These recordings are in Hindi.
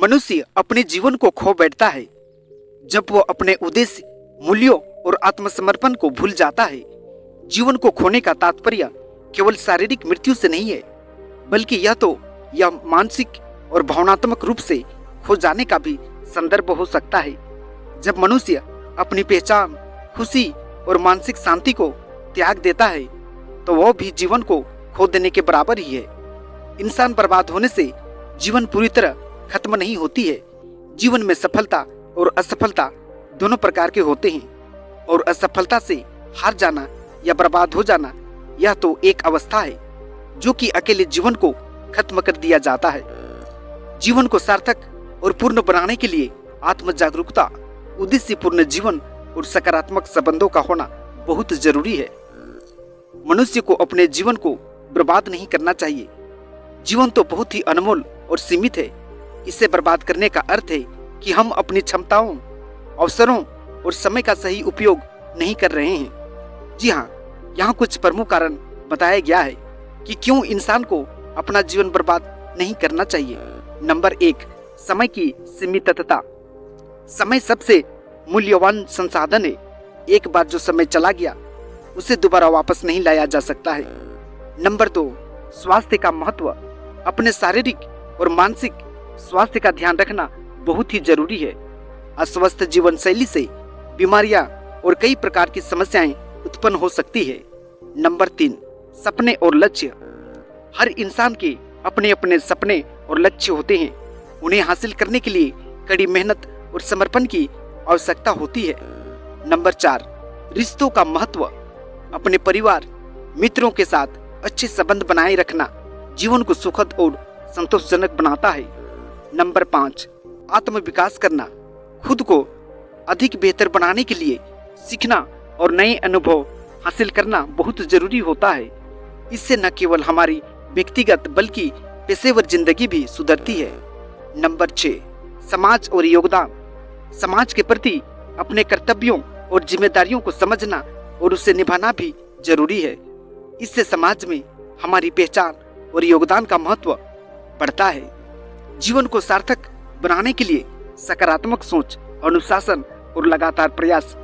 मनुष्य अपने जीवन को खो बैठता है जब वो अपने उद्देश्य, मूल्यों और आत्मसमर्पण को भूल जाता है। जीवन को खोने का तात्पर्य केवल शारीरिक मृत्यु से नहीं है, बल्कि यह मानसिक और भावनात्मक रूप से खो जाने का भी संदर्भ हो सकता है। जब मनुष्य अपनी पहचान, खुशी और मानसिक शांति को त्याग देता है तो वह भी जीवन को खो देने के बराबर ही है। इंसान बर्बाद होने से जीवन पूरी तरह खत्म नहीं होती है। जीवन में सफलता और असफलता दोनों प्रकार के होते हैं, और असफलता से हार जाना या बर्बाद हो जाना यह तो एक अवस्था है जो कि अकेले जीवन को खत्म कर दिया जाता है। जीवन को सार्थक और पूर्ण बनाने के लिए आत्म जागरूकता, उद्देश्यपूर्ण जीवन और सकारात्मक संबंधों का होना बहुत जरूरी है। मनुष्य को अपने जीवन को बर्बाद नहीं करना चाहिए। जीवन तो बहुत ही अनमोल और सीमित है। इसे बर्बाद करने का अर्थ है कि हम अपनी क्षमताओं, अवसरों और समय का सही उपयोग नहीं कर रहे हैं। जी हाँ, यहाँ कुछ प्रमुख कारण बताया गया है कि क्यों इंसान को अपना जीवन बर्बाद नहीं करना चाहिए। नंबर 1, समय की सीमितता। समय सबसे मूल्यवान संसाधन है। एक बार जो समय चला गया उसे दोबारा वापस नहीं लाया जा सकता है। नंबर 2, स्वास्थ्य का महत्व। अपने शारीरिक और मानसिक स्वास्थ्य का ध्यान रखना बहुत ही जरूरी है। अस्वस्थ जीवन शैली से बीमारियां और कई प्रकार की समस्याएं उत्पन्न हो सकती है। नंबर 3, सपने और लक्ष्य। हर इंसान के अपने अपने सपने और लक्ष्य होते हैं। उन्हें हासिल करने के लिए कड़ी मेहनत और समर्पण की आवश्यकता होती है। नंबर 4, रिश्तों का महत्व। अपने परिवार, मित्रों के साथ अच्छे संबंध बनाए रखना जीवन को सुखद और संतोषजनक बनाता है। नंबर 5, आत्म विकास करना। खुद को अधिक बेहतर बनाने के लिए सीखना और नए अनुभव हासिल करना बहुत जरूरी होता है। इससे न केवल हमारी व्यक्तिगत बल्कि पेशेवर जिंदगी भी सुधरती है। नंबर 6, समाज और योगदान। समाज के प्रति अपने कर्तव्यों और जिम्मेदारियों को समझना और उसे निभाना भी जरूरी है। इससे समाज में हमारी पहचान और योगदान का महत्व बढ़ता है। जीवन को सार्थक बनाने के लिए सकारात्मक सोच, अनुशासन और लगातार प्रयास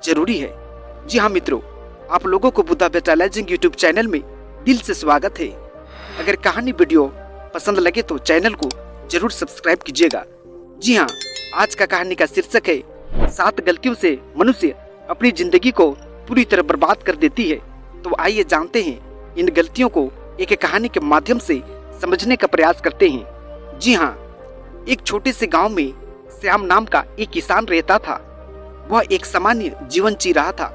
जरूरी है। जी हाँ मित्रों, आप लोगों को बुद्धा विटालाइजिंग यूट्यूब चैनल में दिल से स्वागत है। अगर कहानी वीडियो पसंद लगे तो चैनल को जरूर सब्सक्राइब कीजिएगा। जी हाँ, आज का कहानी का शीर्षक है 7 गलतियों से मनुष्य अपनी जिंदगी को पूरी तरह बर्बाद कर देती है। तो आइए जानते हैं इन गलतियों को एक कहानी के माध्यम से समझने का प्रयास करते हैं। जी हाँ, एक छोटे से गांव में श्याम नाम का एक किसान रहता था। वह एक सामान्य जीवन जी रहा था।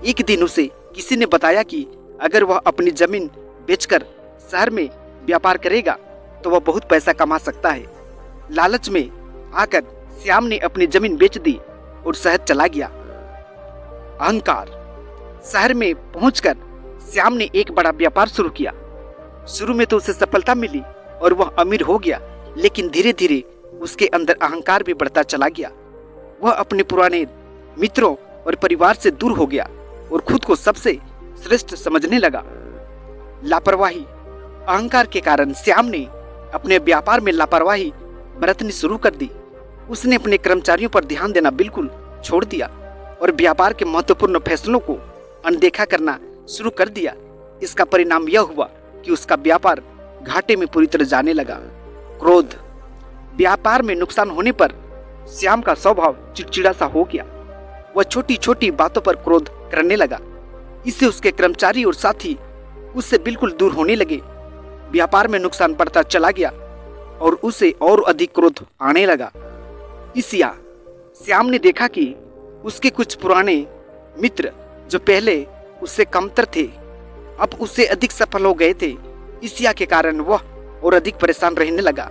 एक दिन उसे किसी ने बताया कि अगर वह अपनी जमीन बेचकर शहर में व्यापार करेगा तो वह बहुत पैसा कमा सकता है। लालच में आकर श्याम ने अपनी जमीन बेच दी और शहर चला गया। अहंकार। शहर में पहुंचकर श्याम ने एक बड़ा व्यापार शुरू किया। शुरू में तो उसे सफलता मिली और वह अमीर हो गया, लेकिन धीरे धीरे उसके अंदर अहंकार भी बढ़ता चला गया। वह अपने पुराने मित्रों और परिवार से दूर हो गया और खुद को सबसे श्रेष्ठ समझने लगा। लापरवाही। अहंकार के कारण श्याम ने अपने व्यापार में लापरवाही बरतनी शुरू कर दी। उसने अपने कर्मचारियों पर ध्यान देना बिल्कुल छोड़ दिया और व्यापार के महत्वपूर्ण फैसलों को अनदेखा करना शुरू कर दिया। इसका परिणाम यह हुआ कि उसका व्यापार घाटे में पूरी तरह जाने लगा। क्रोध। व्यापार में नुकसान होने पर श्याम का स्वभाव चिड़चिड़ा सा हो गया। वह छोटी छोटी बातों पर क्रोध करने लगा। इससे उसके कर्मचारी और साथी उससे बिल्कुल दूर होने लगे। व्यापार में नुकसान बढ़ता चला गया और उसे और अधिक क्रोध आने लगा। इसिया। श्याम ने देखा कि उसके कुछ पुराने मित्र जो पहले उससे कमतर थे अब उससे अधिक सफल हो गए थे। इसिया के कारण वह और अधिक परेशान रहने लगा।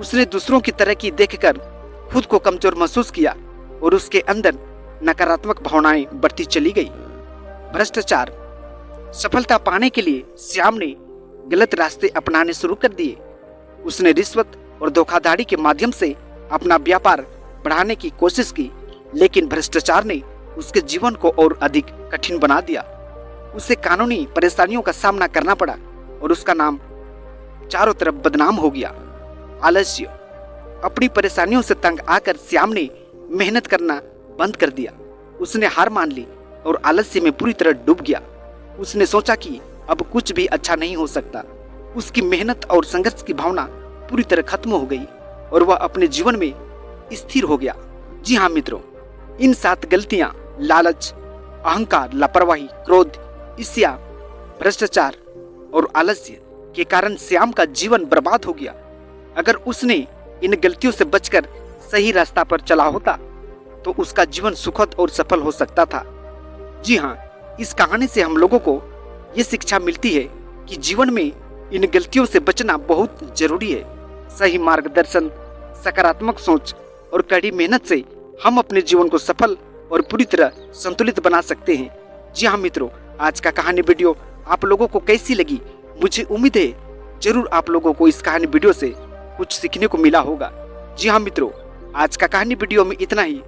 उसने दूसरों की तरक्की देखकर खुद को कमजोर महसूस किया और उसके अंदर नकारात्मक भावनाएं बढ़ती चली गई। भ्रष्टाचार। सफलता पाने के लिए श्याम ने गलत रास्ते अपनाने शुरू कर दिए। उसने रिश्वत और धोखाधड़ी के माध्यम से अपना व्यापार बढ़ाने की कोशिश की, लेकिन भ्रष्टाचार ने उसके जीवन को और अधिक कठिन बना दिया। उसे कानूनी परेशानियों का सामना करना पड़ा और उसका नाम चारों तरफ बदनाम हो गया। आलस्य। अपनी परेशानियों से तंग आकर श्याम ने मेहनत करना बंद कर दिया। उसने हार मान ली और आलस्य में पूरी तरह डूब गया। उसने सोचा कि अब कुछ भी अच्छा नहीं हो सकता। उसकी मेहनत और संघर्ष की भावना पूरी तरह खत्म हो गई और वह अपने जीवन में स्थिर हो गया। जी हाँ मित्रों, इन 7 गलतियां लालच, अहंकार, लापरवाही, क्रोध, ईर्ष्या, भ्रष्टाचार और आलस्य के कारण श्याम का जीवन बर्बाद हो गया। अगर उसने इन गलतियों से बचकर सही रास्ता पर चला होता तो उसका जीवन सुखद और सफल हो सकता था। जी हाँ, इस कहानी से हम लोगों को ये शिक्षा मिलती है कि जीवन में इन गलतियों से बचना बहुत जरूरी है। सही मार्गदर्शन, सकारात्मक सोच और कड़ी मेहनत से हम अपने जीवन को सफल और पूरी तरह संतुलित बना सकते हैं। जी हाँ मित्रों, आज का कहानी वीडियो आप लोगों को कैसी लगी? मुझे उम्मीद है जरूर आप लोगों को इस कहानी वीडियो से कुछ सीखने को मिला होगा। जी हाँ मित्रों, आज का कहानी वीडियो में इतना ही।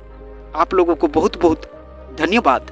आप लोगों को बहुत बहुत धन्यवाद।